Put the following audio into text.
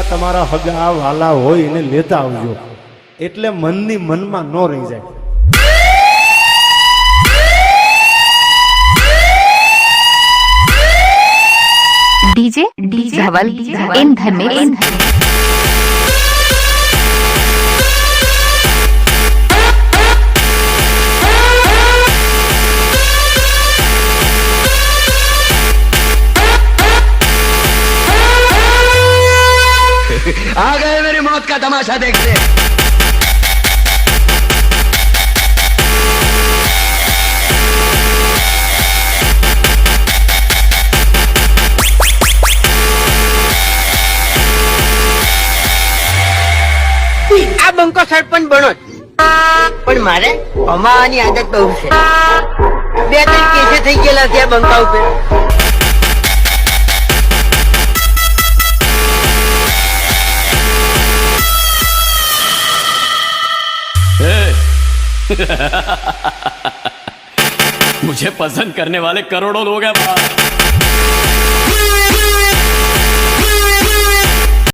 તમારા હગા વાલા હોય એને લેતા આવજો, એટલે મનની મનમાં ન રહી જાય. डीजे धवल इन धर्मेश आ गए मेरी मौत का तमाशा देखते. આ બંકો સરપંચ બનો પણ મારે અમાવાની આદત બહુ છે. 2-3 કેસે થઈ ગયેલા છે આ બંકા ઉપર. मुझे पसंद करने वाले करोड़ों लोग हैं.